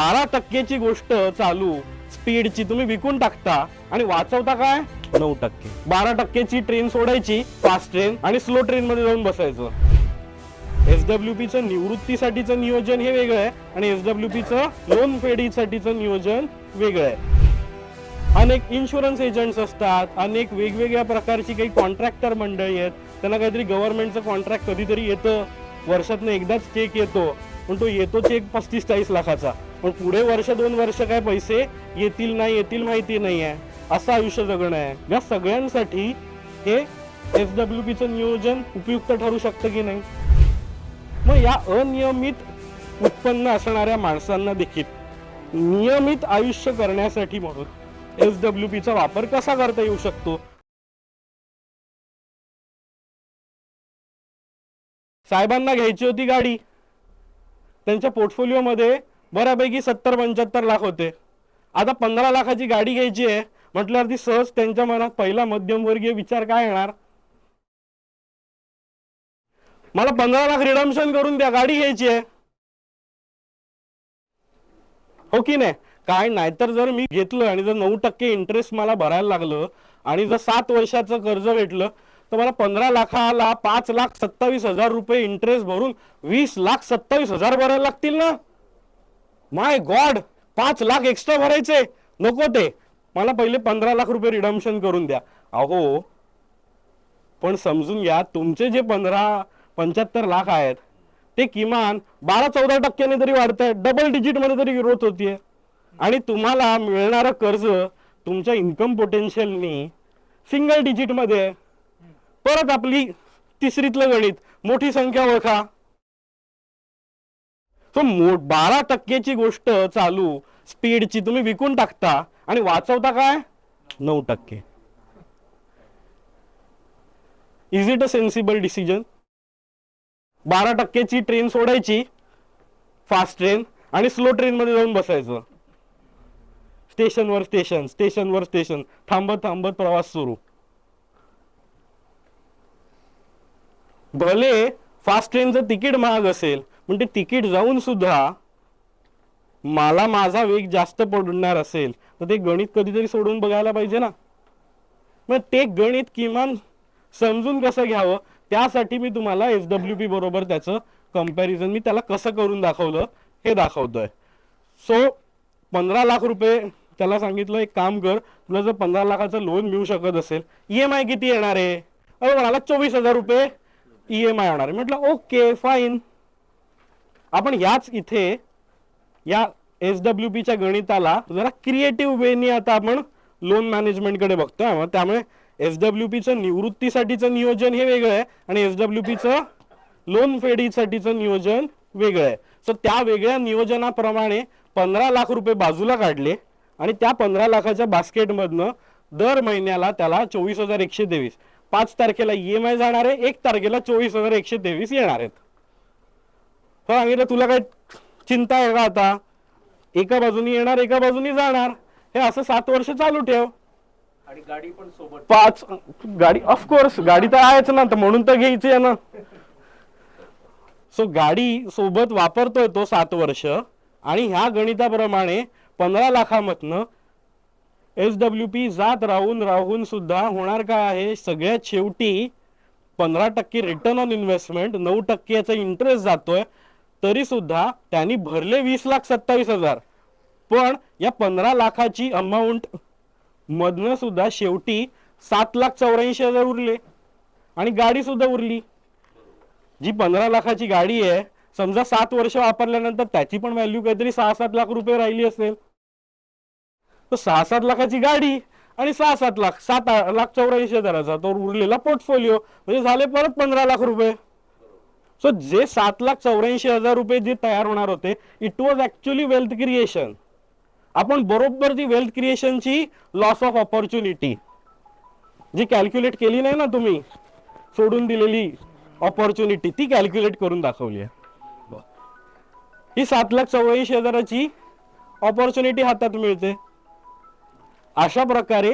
12% गोष्ट चालू स्पीडची तुम्ही विकून टाकता आणि वाचवता काय 9%. 12% ट्रेन सोडायची फास्ट ट्रेन आणि स्लो ट्रेन मध्ये जाऊन बसायचं. एसडब्ल्यूपीचं निवृत्तीसाठीचं नियोजन हे वेगळं आहे आणि एसडब्ल्यूपीचं लोन फेडीसाठीचं नियोजन वेगळं आहे. अनेक इन्शुरन्स एजंट्स असतात, अनेक वेगवेगळ्या प्रकारची काही कॉन्ट्रॅक्टर मंडळी आहेत, त्यांना काहीतरी गव्हर्नमेंटचं कॉन्ट्रॅक्ट कधीतरी येतं, वर्षातनं एकदाच चेक येतो, पण तो येतो चेक 35-40 लाखाचा, पण पुढे वर्ष 2 वर्ष काय पैसे येतील नाही येतील माहिती नाही आहे. असं आयुष्य जगणं आहे. या सगळ्यांसाठी हे एसडब्ल्यूपीचं नियोजन उपयुक्त ठरू शकतं की नाही. मग या अनियमित उत्पन्न असणाऱ्या माणसांना देखील नियमित आयुष्य करण्यासाठी म्हणून एसडब्ल्यूपीचा वापर कसा करता येऊ शकतो. साहेबांना घ्यायची होती गाडी, त्यांच्या पोर्टफोलिओ मध्ये बऱ्यापैकी 70-75 लाख होते. आता 15 लाखाची गाडी घ्यायची आहे म्हटल्यावर ती सहज त्यांच्या मनात पहिला मध्यमवर्गीय विचार काय येणार, मला 15 लाख रिडम्शन करून द्या, गाडी घ्यायची आहे, हो की नाही. काय नाहीतर जर मी घेतलं आणि जर 9% इंटरेस्ट मला भरायला लागलं आणि जर 7 वर्षाचं कर्ज भेटलं तर मला 15 लाखाला 5,27,000 रुपये इंटरेस्ट भरून 20,27,000 भरायला लागतील ना. माय गॉड, 5 लाख एक्स्ट्रा भरायचे नको, ते मला पहिले 15 लाख रुपये रिडम्शन करून द्या. अहो पण समजून घ्या, तुमचे जे 15-75 लाख आहेत ते किमान 12-14% तरी वाढत आहेत, डबल डिजिट मध्ये तरी ग्रोथ होतीये. आणि तुम्हाला मिळणारं कर्ज तुमच्या इन्कम पोटेन्शियलनी सिंगल डिजिट मध्ये. परत आपली तिसरीतलं गणित, मोठी संख्या ओळखा. तो 12% गोष्ट चालू स्पीडची तुम्ही विकून टाकता आणि वाचवता काय 9%. Is it a sensible decision. 12% train सोडायची फास्ट ट्रेन आणि स्लो ट्रेन मध्ये जाऊन बसायचं. स्टेशनवर स्टेशन, स्टेशनवर स्टेशन, थांबत थांबत प्रवास सुरू. भले फास्ट ट्रेनचं तिकीट महाग असेल पण ते तिकीट जाऊन सुद्धा मला माझा वेग जास्त पडणार असेल तर ते गणित कधीतरी सोडून बघायला पाहिजे ना. मग ते गणित किमान समजून कसं घ्यावं त्यासाठी मी तुम्हाला एसडब्ल्यूपी बरोबर त्याचं कंपॅरिझन मी त्याला कसं करून दाखवलं हे दाखवतोय. सो 15 लाख रुपये त्याला सांगितलं, एक काम कर, तुला जर 15 लाखाचं लोन मिळू शकत असेल, ईएमआय किती येणार आहे, अरे मला 24,000 रुपये ईएमआय येणार आहे. म्हटलं ओके फाईन. आपण याच इथे या एसडब्ल्यूपीच्या गणिताला जरा क्रिएटिव्ह वेनी आता आपण लोन मॅनेजमेंटकडे बघतोय. त्यामुळे एसडब्ल्यूपीचं निवृत्तीसाठीचं नियोजन हे वेगळं आहे आणि एसडब्ल्यूपीचं लोन फेडीसाठीचं नियोजन वेगळं आहे. सो त्या वेगळ्या नियोजनाप्रमाणे 15 लाख रुपये बाजूला काढले आणि त्या 15 लाखाच्या बास्केटमधनं दर महिन्याला त्याला 24,123, 5 तारखेला ईएमआय जाणार आहे, 1 तारखेला 24,123 येणार आहेत. सांगितलं तुला काय चिंता आहे का, आता एका बाजूनी येणार एका बाजूनी जाणार, हे असं 7 वर्ष चालू ठेव. आणि गाडी पण सोबत 5 गाडी, ऑफकोर्स गाडी तर आहेच ना, तर म्हणून तर घ्यायची आहे ना. सो गाडी सोबत वापरतोय तो 7 वर्ष आणि ह्या गणिताप्रमाणे 15 लाखामधनं एसडब्ल्यूपी जात राहून राहून सुद्धा होणार काय आहे, सगळ्यात शेवटी 15% रिटर्न ऑन इन्व्हेस्टमेंट, 9% इंटरेस्ट जातोय, तरी सुद्धा त्यांनी भरले 20,27,000. पण या 15 लाखाची अमाऊंट मधनं सुद्धा शेवटी 7,84,000 उरले आणि गाडी सुद्धा उरली. जी 15 लाखाची गाडी आहे, समजा 7 वर्ष वापरल्यानंतर त्याची पण व्हॅल्यू काहीतरी 6-7 लाख रुपये राहिली असेल, तर 6-7 लाखाची गाडी आणि 6-7 लाख, 7,84,000चा तो उरलेला पोर्टफोलिओ, म्हणजे झाले परत 15 लाख रुपये. सो जे 7,84,000 रुपये जे तयार होणार होते, it was actually wealth creation. आपण बरोबर ती वेल्थ क्रिएशनची लॉस ऑफ ऑपॉर्च्युनिटी जी कॅल्क्युलेट केली नाही ना तुम्ही, सोडून दिलेली ऑपॉर्च्युनिटी, ती कॅल्क्युलेट करून दाखवली आहे. ही 7,84,000ची ऑपॉर्च्युनिटी हातात मिळते. अशा प्रकारे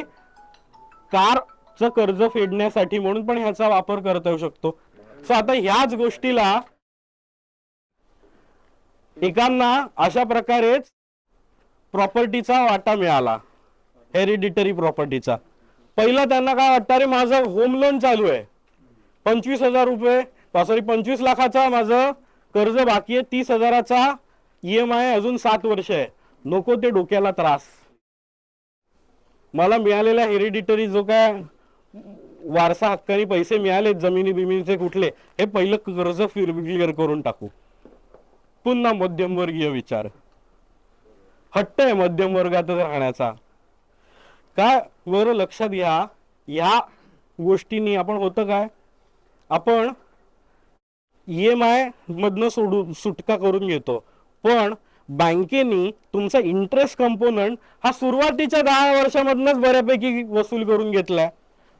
कारचं कर्ज फेडण्यासाठी म्हणून पण ह्याचा वापर करता येऊ शकतो. सो आता ह्याच गोष्टीला एकांना अशा प्रकारेच प्रॉपर्टीचा वाटा मिळाला, हेरिडिटरी प्रॉपर्टीचा. पहिलं त्यांना काय वाटतं, अरे माझं होम लोन चालू आहे, 25,000 रुपये, सॉरी 25 लाखाचा माझं कर्ज बाकी आहे, 30,000चा EMI अजून 7 वर्ष आहे, नको ते डोक्याला त्रास. मला मिळालेला हेरिडिटरी जो काय वारसा हक्काने पैसे मिळाले जमिनी बिमिनीचे कुठले, हे पहिलं कर्ज क्लिअर करून टाकू. पुन्हा मध्यमवर्गीय विचार, हट्ट आहे मध्यम वर्गातच राहण्याचा. काय बरं लक्षात घ्या, या गोष्टींनी आपण होतं काय, आपण EMI मधनं सुटका करून घेतो, पण बँकेनी तुमचा इंटरेस्ट कंपोनंट हा सुरुवातीच्या 10 वर्षामधनच बऱ्यापैकी वसूल करून घेतलाय.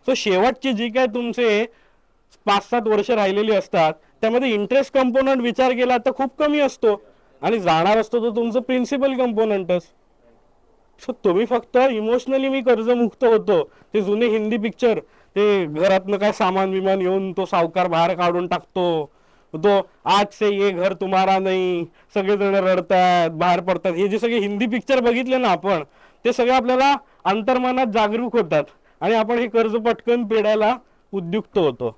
सो शेवटची जी काय तुमचे 5-7 वर्ष राहिलेली असतात त्यामध्ये इंटरेस्ट कंपोनंट विचार केला तर खूप कमी असतो आणि जाणार असतो तो तुमचं प्रिन्सिपल कंपोनंटच. सो तुम्ही फक्त इमोशनली मी कर्जमुक्त होतो, ते जुने हिंदी पिक्चर, ते घरातनं काय सामान विमान येऊन तो सावकार बाहेर काढून टाकतो, तो आज से ये घर तुम्हारा नाही, सगळेजण रडतात बाहेर पडतात, हे जे सगळे हिंदी पिक्चर बघितले ना आपण, ते सगळे आपल्याला अंतर्मनात जागरूक होतात आणि आपण हे कर्ज पटकन फेडायला उद्युक्त होतो.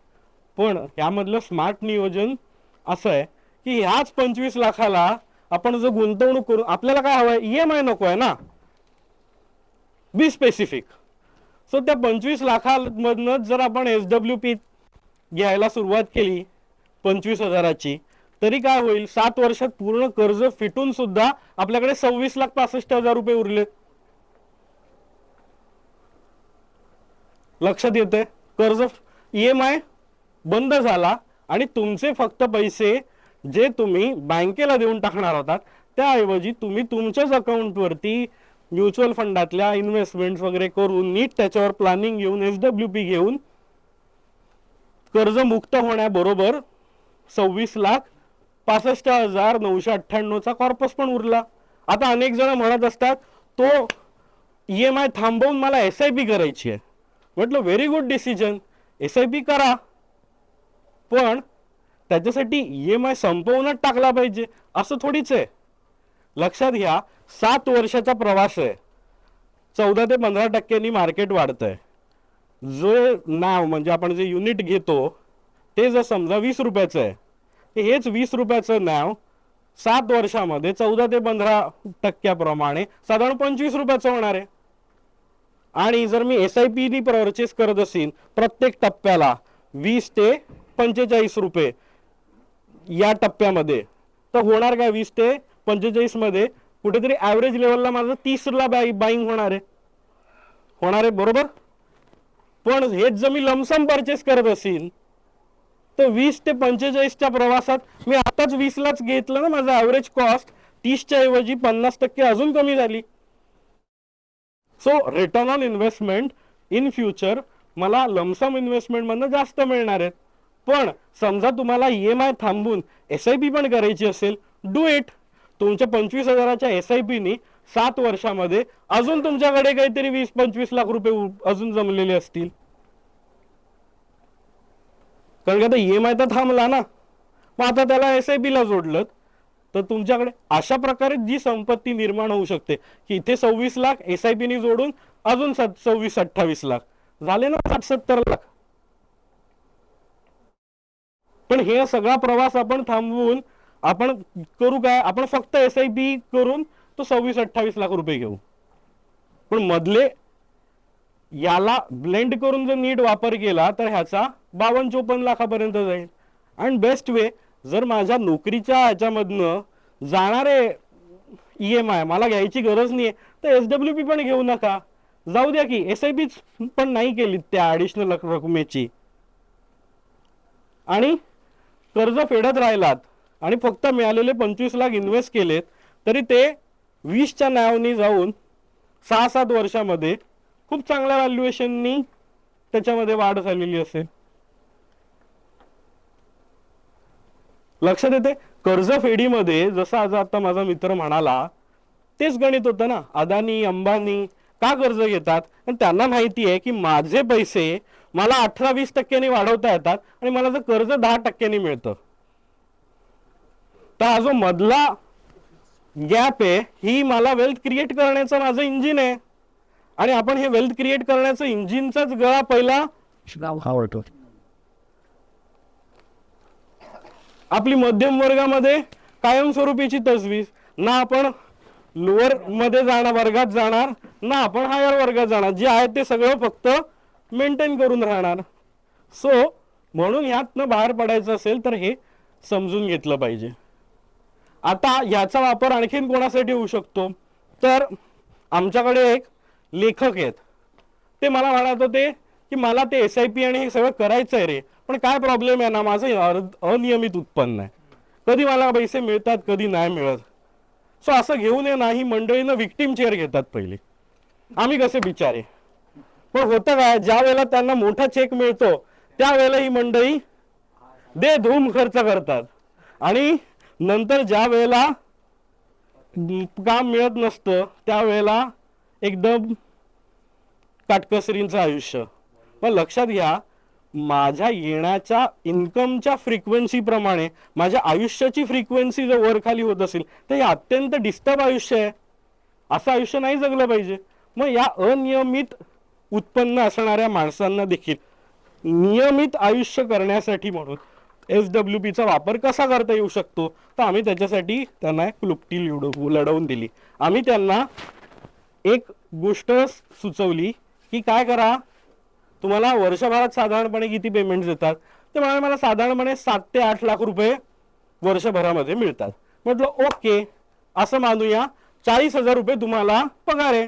पण यामधलं स्मार्ट नियोजन असं आहे की ह्याच 25 लाखाला आपण जर गुंतवणूक करू, आपल्याला काय हवंय, EMI नको आहे ना, बी स्पेसिफिक. सो त्या 25 लाखांमधनं जर आपण SWP घ्यायला सुरुवात केली 25,000ची, तरी काय होईल, 7 वर्षात पूर्ण कर्ज फिटून सुद्धा आपल्याकडे 26,65,000 रुपये उरले. लक्षात येते, कर्ज EMI बंद झाला आणि तुमचे फक्त पैसे जे तुम्ही बँकेला देऊन टाकणार होतात त्याऐवजी तुम्ही तुमच्याच अकाउंटवरती म्युच्युअल फंडातल्या इन्व्हेस्टमेंट वगैरे करून नीट त्याच्यावर प्लॅनिंग घेऊन SWP घेऊन कर्ज मुक्त होण्याबरोबर 26,65,998चा कॉर्पस पण उरला. आता अनेक जण म्हणत असतात तो EMI थांबवून मला SIP करायची आहे. म्हटलं व्हेरी गुड डिसिजन, SIP करा, पण त्याच्यासाठी EMI संपवूनच टाकला पाहिजे असं थोडीच आहे. लक्षात घ्या, 7 वर्षाचा प्रवास आहे, 14 ते 15% मार्केट वाढतंय. जो नाव म्हणजे आपण जे युनिट घेतो ते जर समजा 20 रुपयाचं आहे, हेच 20 रुपयाचं नाव 7 वर्षामध्ये 14 ते 15% साधारण 25 रुपयाचं होणार आहे. आणि जर मी SIP नी परचेस करत असेल प्रत्येक टप्प्याला 20 ते 45 रुपये या टप्प्यामध्ये, तर होणार काय, 20 ते 45 मध्ये कुठेतरी ॲव्हरेज लेवलला माझं 30ला बाईंग होणार आहे बरोबर. पण हेच जर मी लमसम परचेस करत असेल तर 20 ते 45च्या प्रवासात मी आताच 20लाच घेतलं ना, माझं ॲव्हरेज कॉस्ट 30च्या ऐवजी 50% अजून कमी झाली. So return on investment in future मला लमसम इन्व्हेस्टमेंटमधनं जास्त मिळणार आहेत. पण समजा तुम्हाला EMI थांबून SIP पण करायची असेल, डू इट. तुमच्या 25,000च्या SIP नी 7 वर्षामध्ये अजून तुमच्याकडे काहीतरी 20-25 लाख रुपये अजून जमलेले असतील. कारण की आता EMI तर थांबला ना, मग आता त्याला SIP ला जोडलं तर तुमच्याकडे अशा प्रकारे जी संपत्ती निर्माण होऊ शकते की इथे 26 लाख SIP नी जोडून अजून 26-28 लाख झाले ना, 60-70 लाख. पण हे सगळा प्रवास आपण थांबवून आपण करू काय, आपण फक्त SIP करून तो 26-28 लाख रुपये घेऊ. पण मधले याला ब्लेंड करून जर नीट वापर केला तर ह्याचा 52-54 लाखापर्यंत जाईल. अँड बेस्ट वे, जर माझ्या नोकरीच्या ह्याच्यामधनं जाणारे EMI मला घ्यायची गरज नाही तर SWP पण घेऊ नका, जाऊ द्या की SIP पण नाही केली त्या ॲडिशनल रकमेची आणि कर्ज फेडत राहिलात आणि फक्त मिळालेले 25 लाख इन्व्हेस्ट केलेत तरी ते 20च्या नावाने जाऊन 6-7 वर्षामध्ये खूप चांगल्या व्हॅल्युएशननी त्याच्यामध्ये वाढ झालेली असेल. लक्षात येते, कर्ज फेडीमध्ये जसं आज आता माझा मित्र म्हणाला तेच गणित होतं ना. अदानी अंबानी का कर्ज घेतात, आणि त्यांना माहिती आहे की माझे पैसे मला 18-20% वाढवता येतात आणि मला जर कर्ज 10% मिळतं. तर हा जो मधला गॅप आहे ही मला वेल्थ क्रिएट करण्याचं माझं इंजिन आहे. आणि आपण हे वेल्थ क्रिएट करण्याचं इंजिनचाच गळा पहिला आवडतो. आपली मध्यम वर्गामध्ये कायमस्वरूपीची तजवीज, ना आपण लोअर मध्ये जाणार वर्गात जाणार, ना आपण हायर वर्गात जाणार, जे आहे ते सगळं फक्त मेंटेन करून राहणार. सो म्हणून ह्यातनं बाहेर पडायचं असेल तर हे समजून घेतलं पाहिजे. आता ह्याचा वापर आणखीन कोणासाठी होऊ शकतो, तर आमच्याकडे एक लेखक आहेत, ते मला म्हणत होते की मला ते SIP आणि हे सगळं करायचं आहे रे, पण काय प्रॉब्लेम आहे ना, माझं अनियमित उत्पन्न आहे, कधी मला पैसे मिळतात कधी नाही मिळत. सो असं घेऊ नये ना, ही मंडळीनं विक्टिम चेअर घेतात पहिले, आम्ही कसे बिचारे. पण होतं काय, ज्या वेळेला त्यांना मोठा चेक मिळतो त्यावेळेला ही मंडळी दे धूम खर्च करतात, आणि नंतर ज्या वेळेला काम मिळत नसतं त्यावेळेला एकदम काटकसरींचं आयुष्य. पण लक्षात घ्या, माझ्या येण्याच्या इन्कमच्या फ्रिक्वेन्सी प्रमाणे माझ्या आयुष्याची फ्रिक्वेन्सी जर वर खाली होत असेल तर हे अत्यंत डिस्टर्ब आयुष्य आहे. असं आयुष्य नाही जगलं पाहिजे. मग या अनियमित उत्पन्न असणाऱ्या माणसांना देखील नियमित आयुष्य करण्यासाठी म्हणून SWPचा वापर कसा करता येऊ शकतो, तर आम्ही त्याच्यासाठी त्यांना एक क्लुप्ती लढवून दिली. आम्ही त्यांना एक गोष्ट सुचवली की काय करा, तुम्हाला वर्षभरात साधारणपणे किती पेमेंट देतात, ते म्हणाले मला साधारणपणे 7 ते 8 लाख रुपये वर्षभरामध्ये मिळतात. म्हटलं ओके, असं मानूया 40,000 रुपये तुम्हाला पगार आहे.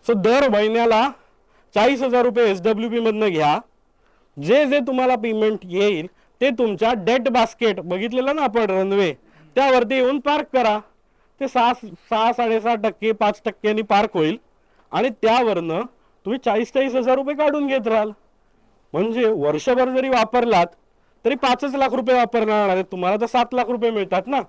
सो दर महिन्याला 40,000 रुपये SWP मधनं घ्या, जे जे तुम्हाला पेमेंट येईल ते तुमच्या डेट बास्केट बघितलेलं ना आपण रनवे, त्यावरती येऊन पार्क करा. ते 6-6.5% 5% पार्क होईल आणि त्यावरनं तुम्ही 40,000 रुपये काढून घेत राहाल. म्हणजे वर्षभर जरी वापरलात तरी 5 लाख रुपये वापरणार आहे, तुम्हाला तर 7 लाख रुपये मिळतात ना.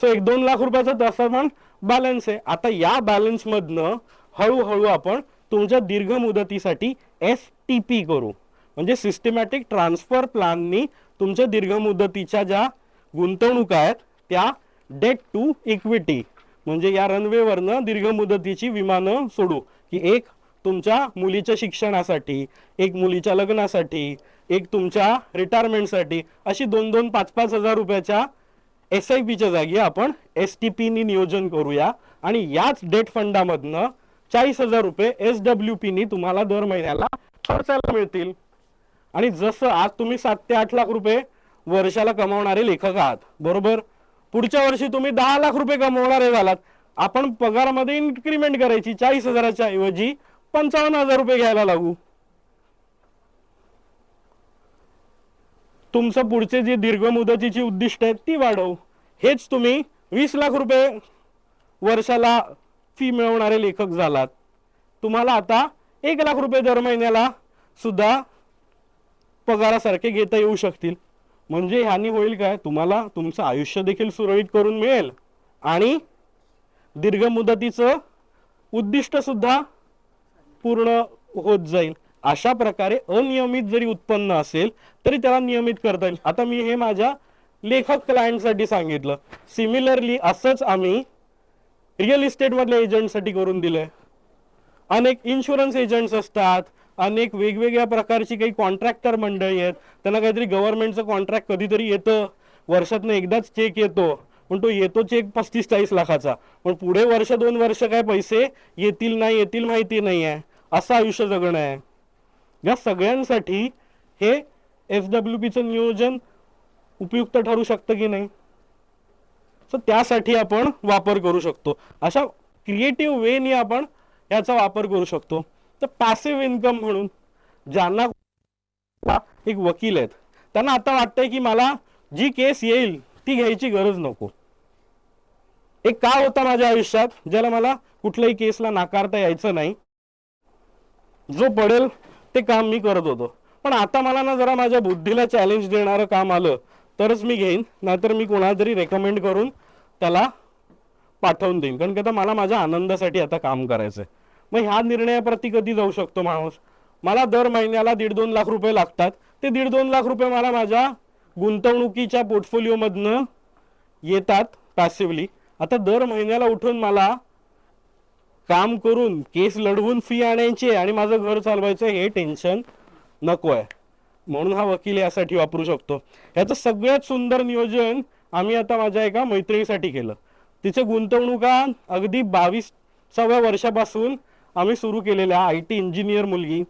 सो 1-2 लाख रुपयाचा तसा पण बॅलन्स आहे. आता या बॅलन्स मधनं हळूहळू आपण तुमच्या दीर्घ मुदतीसाठी STP करू, म्हणजे सिस्टमॅटिक ट्रान्सफर प्लॅननी तुमच्या दीर्घ मुदतीच्या ज्या गुंतवणूक आहेत त्या डेट टू इक्विटी, म्हणजे या रनवेवरनं दीर्घ मुदतीची विमानं सोडू, की एक तुमच्या मुलीच्या शिक्षणासाठी, एक मुलीच्या लग्नासाठी, एक तुमच्या रिटायरमेंटसाठी, अशी 2-2, 5-5 हजार रुपयाच्या SIPच्या जागी आपण STPनी नियोजन करूया. आणि याच डेट फंडामधनं 40,000 रुपये SWPनी तुम्हाला दर महिन्याला खर्चाला मिळतील. आणि जसं आज तुम्ही 7 ते 8 लाख रुपये वर्षाला कमावणारे लेखक आहात, बरोबर, पुढच्या वर्षी तुम्ही 10 लाख रुपये कमवणारे झालात, आपण पगारामध्ये इन्क्रीमेंट करायची, 40,000च्या ऐवजी 55,000 रुपये घ्यायला लागू. तुमचं पुढचे जे दीर्घ मुदतीची उद्दिष्ट आहेत ती वाढवू. हेच तुम्ही 20 लाख रुपये वर्षाला फी मिळवणारे लेखक झालात, तुम्हाला आता 1 लाख रुपये दर महिन्याला सुद्धा पगारासारखे घेता येऊ शकतील. म्हणजे ह्यानी होईल काय, तुम्हाला तुमचं आयुष्य देखील सुरळीत करून मिळेल आणि दीर्घ मुदतीचं उद्दिष्ट सुद्धा पूर्ण होत जाईल. अशा प्रकारे अनियमित जरी उत्पन्न असेल तरी त्याला नियमित करता येईल. आता मी हे माझ्या लेखक क्लायंटसाठी सांगितलं. सिमिलरली असंच आम्ही रिअल इस्टेटमधल्या एजंटसाठी करून दिलंय. अनेक इन्शुरन्स एजंट्स असतात, अनेक वेगवेगळ्या प्रकारची काही कॉन्ट्रॅक्टर मंडळी आहेत, त्यांना काहीतरी गव्हर्नमेंटचं कॉन्ट्रॅक्ट कधीतरी येतं, वर्षातनं एकदाच चेक येतो, पण तो येतो चेक 35-40 लाखाचा, पण पुढे वर्ष 2 वर्ष काय पैसे येतील नाही येतील माहिती नाही आहे, असं आयुष्य जगणं आहे. या सगळ्यांसाठी हे SWPचं नियोजन उपयुक्त ठरू शकतं की नाही. सो त्यासाठी आपण वापर करू शकतो. अशा क्रिएटिव्ह वेनी आपण याचा वापर करू शकतो. तर पॅसिव्ह इन्कम म्हणून ज्यांना एक वकील आहेत त्यांना आता वाटतंय की मला जी केस येईल ती घ्यायची गरज नको. एक काळ होता माझ्या आयुष्यात ज्याला मला कुठल्याही केसला नाकारता यायचं नाही, जो पडेल ते काम मी करत होतो. पण आता मला ना जरा माझ्या बुद्धीला चॅलेंज देणारं काम आलं तरच मी घेईन, नाहीतर मी कोणाला तरी रेकमेंड करून त्याला पाठवून देईन, कारण की आता मला माझ्या आनंदासाठी आता काम करायचंय. मग ह्या निर्णयाप्रती कधी जाऊ शकतो माणूस. मला दर महिन्याला 1.5-2 लाख रुपये लागतात, ते 1.5-2 लाख रुपये मला माझ्या गुंतवणुकीच्या पोर्टफोलिओमधनं येतात पॅसिव्हली. आता दर महिन्याला उठून मला काम करून केस लढवून फी आणायची आणि माझं घर चालवायचं, हे टेन्शन नको आहे. म्हणून हा वकील यासाठी वापरू शकतो. ह्याचं सगळ्यात सुंदर नियोजन आम्ही आता माझ्या एका मैत्रिणीसाठी केलं. तिचे गुंतवणुका अगदी 22व्या वर्षापासून आम्ही सुरू केलेल्या. IT इंजिनियर मुलगी,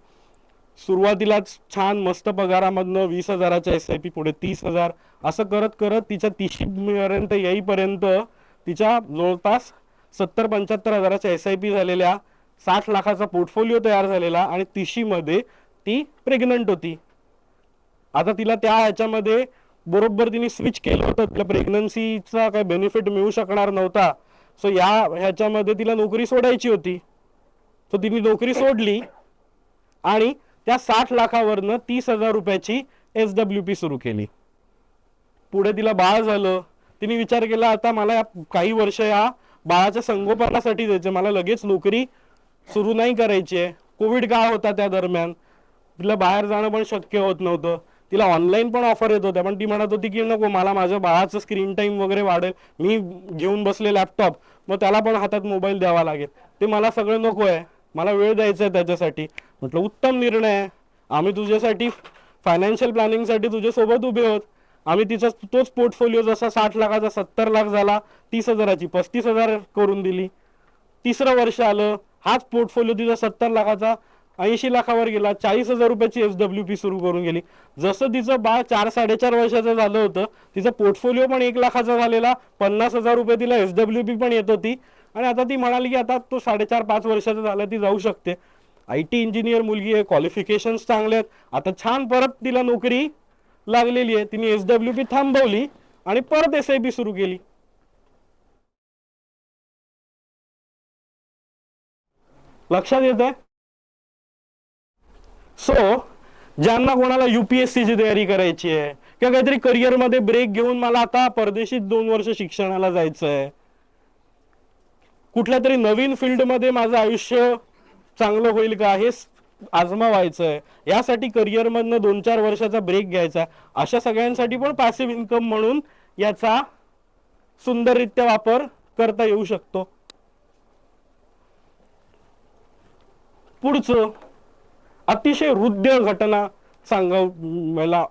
सुरुवातीलाच छान मस्त पगारामधनं 20,000च्या SIP, पुढे 30,000, असं करत करत तिच्या 30पर्यंत येईपर्यंत तिच्या जवळपास 70-75 हजाराच्या SIP झालेल्या, 60 लाखाचा पोर्टफोलिओ तयार झालेला आणि 30मध्ये ती प्रेग्नंट होती. आता तिला त्या ह्याच्यामध्ये बरोबर तिने स्विच केलं होतं. तिला प्रेग्नन्सीचा काही बेनिफिट मिळू शकणार नव्हता. सो या ह्याच्यामध्ये तिला नोकरी सोडायची होती. सो तिने नोकरी सोडली आणि त्या 60 लाखावरनं 30,000 रुपयाची SWP सुरू केली. पुढे तिला बाळ झालं. तिने विचार केला आता मला काही वर्ष या बाळाच्या संगोपनासाठी द्यायचे, मला लगेच नोकरी सुरू नाही करायची आहे. कोविड काळ होता त्या दरम्यान, तिला बाहेर जाणं पण शक्य होत नव्हतं. तिला ऑनलाईन पण ऑफर येत होत्या, पण ती म्हणत होती की नको, मला माझ्या बाळाचं स्क्रीन टाईम वगैरे वाढेल, मी घेऊन बसले लॅपटॉप, मग त्याला पण हातात मोबाईल द्यावा लागेल, ते मला सगळं नको आहे, मला वेळ द्यायचा आहे त्याच्यासाठी. म्हटलं उत्तम निर्णय आहे, आम्ही तुझ्यासाठी फायनान्शियल प्लॅनिंगसाठी तुझ्यासोबत उभे आहोत. आम्ही तिचा तोच पोर्टफोलिओ जसा 60 लाखाचा 70 लाख झाला, 30,000ची 35,000 करून दिली. 3रं वर्ष आलं, हाच पोर्टफोलिओ तिचा 70 लाखाचा 80 लाखावर गेला, 40,000 रुपयाची SWP सुरू करून गेली. जसं तिचं बाळ 4-4.5 वर्षाचं झालं होतं, तिचा पोर्टफोलिओ पण 1 लाखाचा झालेला, 50,000 रुपये तिला SWP पण येत होती. आणि आता ती म्हणाली की आता तो 4.5-5 वर्षाचा झाला, ती जाऊ शकते. IT इंजिनियर मुलगी आहे, क्वालिफिकेशन्स चांगले आहेत. आता छान परत तिला नोकरी लागलेली आहे. तिने SWP थांबवली आणि परत SIP सुरू केली. लक्षात येत आहे? सो ज्यांना कोणाला UPSC ची तयारी करायची आहे किंवा काहीतरी करिअरमध्ये ब्रेक घेऊन मला आता परदेशीत 2 वर्ष शिक्षणाला जायचं आहे, कुठल्या तरी नवीन फील्डमध्ये माझं आयुष्य चांगलं होईल का हे आजमावायचं आहे, यासाठी करिअरमधनं 2-4 वर्षाचा ब्रेक घ्यायचा, अशा सगळ्यांसाठी पण पॅसिव्ह इन्कम म्हणून याचा सुंदररित्या वापर करता येऊ शकतो. पुढचं अतिशय हृदय घटना सांगाव, मला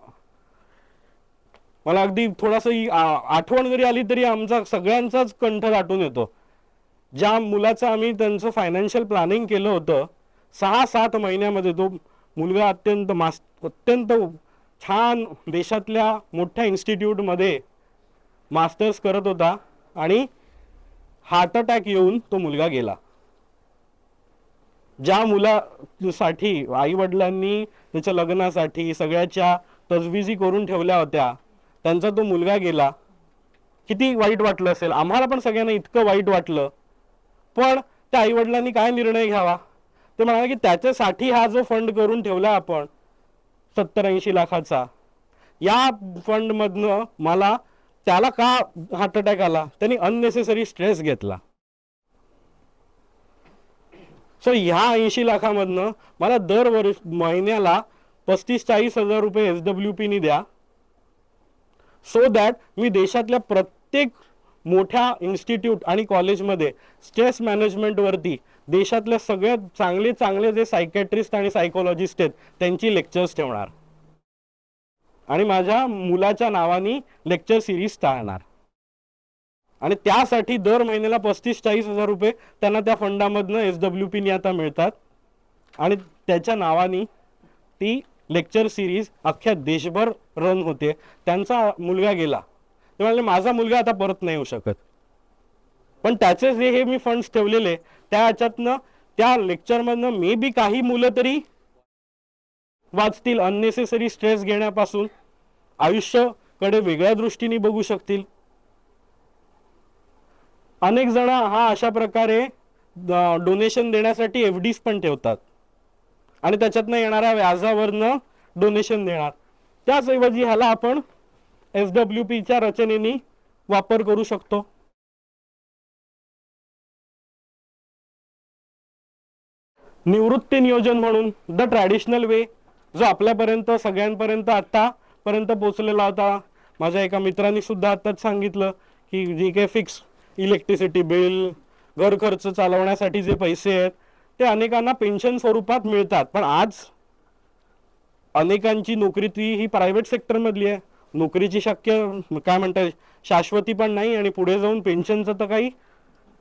अगदी थोडासा आठवण जरी आली तरी आमचा सगळ्यांचाच कंठ दाटून येतो. ज्या मुलाचं आम्ही त्यांचं फायनान्शियल प्लॅनिंग केलं होतं, 6-7 महिन्यामध्ये तो मुलगा अत्यंत छान देशातल्या मोठ्या इन्स्टिट्यूटमध्ये मास्टर्स करत होता आणि हार्ट अटॅक येऊन तो मुलगा गेला. ज्या मुलासाठी आई वडिलांनी त्याच्या लग्नासाठी सगळ्याच्या तजवीजी करून ठेवल्या होत्या, त्यांचा तो मुलगा गेला. किती वाईट वाटलं असेल, आम्हाला पण सगळ्यांना इतकं वाईट वाटलं. पण त्या आई वडिलांनी काय निर्णय घ्यावा, ते म्हणाले की त्याच्यासाठी हा जो फंड करून ठेवला आपण 70-80 लाखाचा, या फंडमधनं मला त्याला का हार्ट अटॅक आला, त्यांनी अननेसेसरी स्ट्रेस घेतला. सो ह्या 80 लाखामधनं मला दर महिन्याला 35-40 हजार रुपये SWP नी द्या, सो दॅट मी देशातल्या प्रत्येक मोठ्या इन्स्टिट्यूट आणि कॉलेजमध्ये स्ट्रेस मॅनेजमेंटवरती देशातल्या सगळ्यात चांगले जे सायकॅट्रिस्ट आणि सायकोलॉजिस्ट आहेत त्यांची लेक्चर्स ठेवणार आणि माझ्या मुलाच्या नावाने लेक्चर सिरीज चालणार. आणि त्यासाठी दर महिन्याला 35-40 हजार रुपये त्यांना त्या फंडामधनं SWP नी आता मिळतात आणि त्याच्या नावाने ती लेक्चर सिरीज अख्ख्या देशभर रन होते. त्यांचा मुलगा गेला, ते म्हणाले माझा मुलगा आता परत नाही येऊ शकत, पण त्याचे जे हे मी फंड्स ठेवलेले त्या ह्याच्यातनं त्या लेक्चरमधनं मे बी काही मुलं तरी वाचतील, अननेसेसरी स्ट्रेस घेण्यापासून आयुष्याकडे वेगळ्या दृष्टीने बघू शकतील. अनेक जण हा अशा प्रकारे डोनेशन देण्यासाठी FDs पण ठेवतात आणि त्याच्यातनं येणाऱ्या व्याजावरनं डोनेशन देणार. त्याचऐवजी ह्याला आपण SWP च्या रचनेने वापर करू शकतो. निवृत्ती नियोजन म्हणून द ट्रॅडिशनल वे, जो आपल्यापर्यंत सगळ्यांपर्यंत आता पर्यंत पोहोचलेला होता. माझ्या एका मित्रांनी सुद्धा आताच सांगितलं की जे काही फिक्स इलेक्ट्रिसिटी बिल, घर खर्च चालवण्यासाठी जे पैसे आहेत ते अनेकांना पेन्शन स्वरूपात मिळतात. पण आज अनेकांची नोकरी ती ही प्रायव्हेट सेक्टरमधली आहे. नोकरीची शक्य काय म्हणतात शाश्वती पण नाही आणि पुढे जाऊन पेन्शनचं तर काही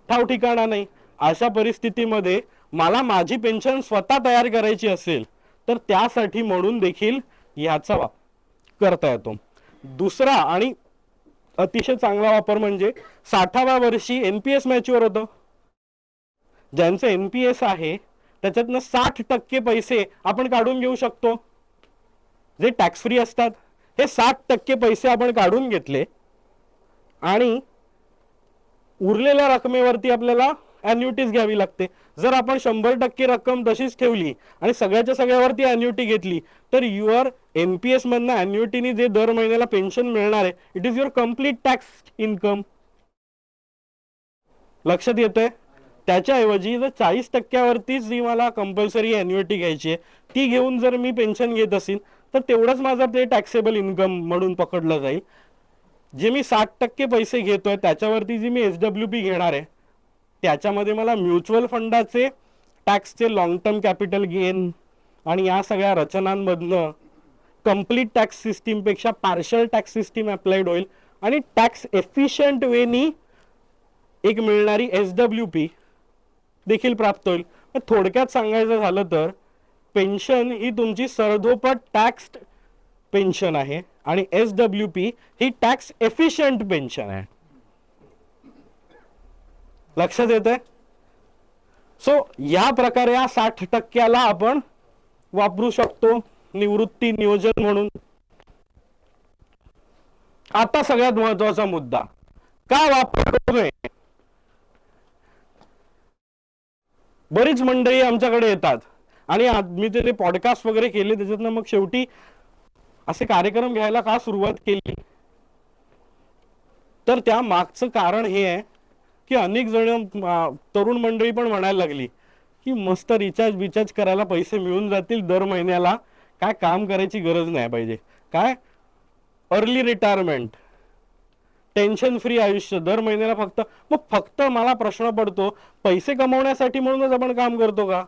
ठाव ठिकाणा नाही. अशा परिस्थितीमध्ये मला माझी पेन्शन स्वतः तयार करायची असेल तर त्यासाठी म्हणून देखील याचा वापर करता येतो. दुसरा आणि अतिशय चांगला वापर म्हणजे 60व्या वर्षी NPS मॅच्युअर होतं. ज्यांचं NPS आहे त्याच्यातनं 60% पैसे आपण काढून घेऊ शकतो जे टॅक्स फ्री असतात. हे 60% पैसे आपण काढून घेतले आणि उरलेल्या रकमेवरती आपल्याला ॲन्युइटीज घ्यावी लागते. जर आपण 100% रक्कम तशीच ठेवली आणि सगळ्याच्या सगळ्यावरती ॲन्युइटी घेतली तर युअर NPS मधनं ॲन्युइटीनी जे दर महिन्याला पेन्शन मिळणार आहे it is your complete tax income. लक्षात येतंय? त्याच्याऐवजी जर 40% जी मला कंपल्सरी ॲन्युइटी घ्यायची आहे ती घेऊन जर मी पेन्शन घेत असेल तर तेवढंच माझं ते टॅक्सेबल इन्कम म्हणून पकडलं जाईल. जे मी 60% पैसे घेतोय त्याच्यावरती जी मी SWP घेणार आहे त्याच्यामध्ये मला म्युच्युअल फंडाचे टॅक्सचे लॉंग टर्म कॅपिटल गेन आणि या सगळ्या रचनांमधनं कम्प्लीट टॅक्स सिस्टीमपेक्षा पार्शल टॅक्स सिस्टीम अप्लाइड होईल आणि टॅक्स एफिशियंट वेनी एक मिळणारी SWP देखील प्राप्त होईल. थोडक्यात सांगायचं झालं तर पेन्शन ही तुमची सरधोपट टॅक्स पेन्शन आहे आणि SWP ही टॅक्स एफिशियंट पेन्शन आहे. लक्षात येतंय? सो या प्रकारे या 60%ला आपण वापरू शकतो निवृत्ती नियोजन म्हणून. आता सगळ्यात महत्वाचा मुद्दा, का वापरतोय? बरीच मंडळी आमच्याकडे येतात आणि मी ते पॉडकास्ट वगैरे केले त्याच्यातनं मग शेवटी असे कार्यक्रम घ्यायला का सुरुवात केली तर त्या मागचं कारण हे आहे की अनेक जण तरुण मंडळी पण म्हणायला लागली की मस्त रिचार्ज करायला पैसे मिळून जातील दर महिन्याला, काय काम करायची गरज नाही पाहिजे, काय अर्ली रिटायरमेंट, टेन्शन फ्री आयुष्य, दर महिन्याला फक्त मला प्रश्न पडतो पैसे कमवण्यासाठी म्हणूनच आपण काम करतो का?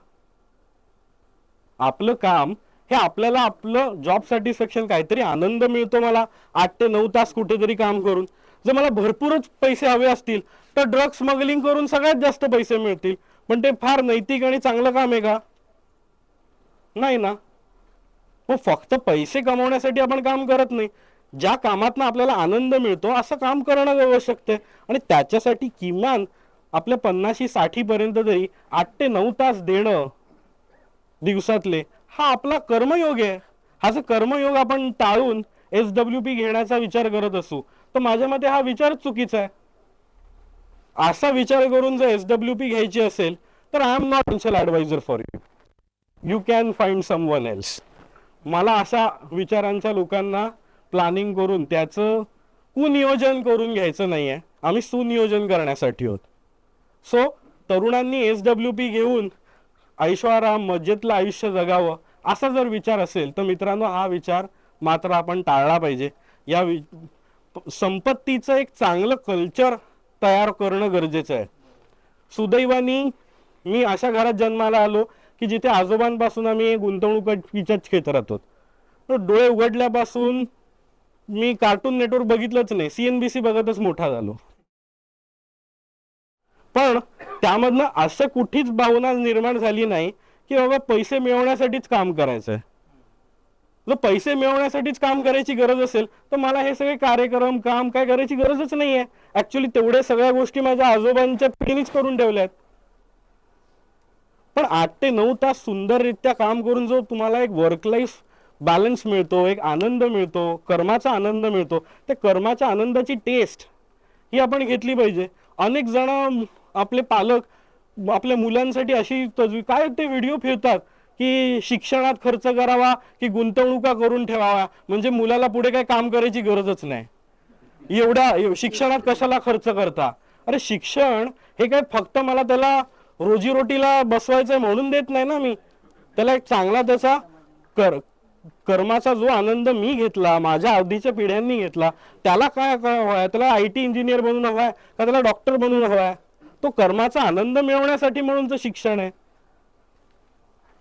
आपलं काम हे आपल्याला आपलं जॉब सॅटिस्फॅक्शन काहीतरी आनंद मिळतो मला 8 ते 9 तास कुठेतरी काम करून. जर मला भरपूरच पैसे हवे असतील तर ड्रग स्मगलिंग करून सगळ्यात जास्त पैसे मिळतील, पण ते फार नैतिक आणि चांगलं काम आहे का? नाही ना. मग फक्त पैसे कमवण्यासाठी आपण काम करत नाही, ज्या कामातनं आपल्याला आनंद मिळतो असं काम करणं आवश्यक आहे. आणि त्याच्यासाठी किमान आपल्या 50-60 पर्यंत तरी 8 ते 9 तास देणं दिवसातले हा आपला कर्मयोग आहे. हा जर कर्मयोग आपण टाळून SWP घेण्याचा विचार करत असू तर माझ्या मते हा विचार चुकीचा आहे. असा विचार करून जर SWP घ्यायची असेल तर I am not financial adviser for you, you can find someone else. मला अशा विचारांच्या लोकांना प्लॅनिंग करून त्याचं कुनियोजन करून घ्यायचं नाही आहे. आम्ही सुनियोजन करण्यासाठी आहोत. सो तरुणांनी SWP घेऊन ऐशोआराम मजेतलं आयुष्य जगावं असा जर विचार असेल तर मित्रांनो हा विचार मात्र आपण टाळला पाहिजे. या संपत्तीचं एक चांगलं कल्चर तयार करणं गरजेचं आहे. सुदैवानी मी अशा घरात जन्माला आलो की जिथे आजोबांपासून आम्ही गुंतवणुकीच्या क्षेत्रात आहोत. डोळे उघडल्यापासून मी कार्टून नेटवर्क बघितलंच नाही, CNBC बघतच मोठा झालो. पण त्यामधनं असं कुठलीच भावना निर्माण झाली नाही की बाबा पैसे मिळवण्यासाठीच काम करायचंय. जर पैसे मिळवण्यासाठीच काम करायची गरज असेल तर मला हे सगळे कार्यक्रम काम काय करायची गरजच नाहीये. ऍक्च्युली तेवढे सगळ्या गोष्टी माझ्या आजोबांच्या पिढीनेच करून ठेवल्यात. पण 8 ते 9 तास सुंदररित्या काम करून जो तुम्हाला एक वर्क लाईफ बॅलन्स मिळतो, एक आनंद मिळतो, कर्माचा आनंद मिळतो, त्या कर्माच्या आनंदाची टेस्ट ही आपण घेतली पाहिजे. अनेक जण आपले पालक आपल्या मुलांसाठी अशी काय ते व्हिडिओ फिरतात की शिक्षणात खर्च करावा की गुंतवणुका करून ठेवावा, म्हणजे मुलाला पुढे काय काम करायची गरजच नाही, एवढा शिक्षणात कशाला खर्च करता. अरे शिक्षण हे काय फक्त मला त्याला रोजीरोटीला बसवायचंय म्हणून देत नाही ना, मी त्याला एक चांगला त्याचा कर्माचा जो आनंद मी घेतला, माझ्या आधीच्या पिढ्यांनी घेतला, त्याला काय हवाय? त्याला IT इंजिनियर बनून हवाय का त्याला डॉक्टर बनून हवाय? तो कर्माचा आनंद मिळवण्यासाठी म्हणूनच शिक्षण आहे.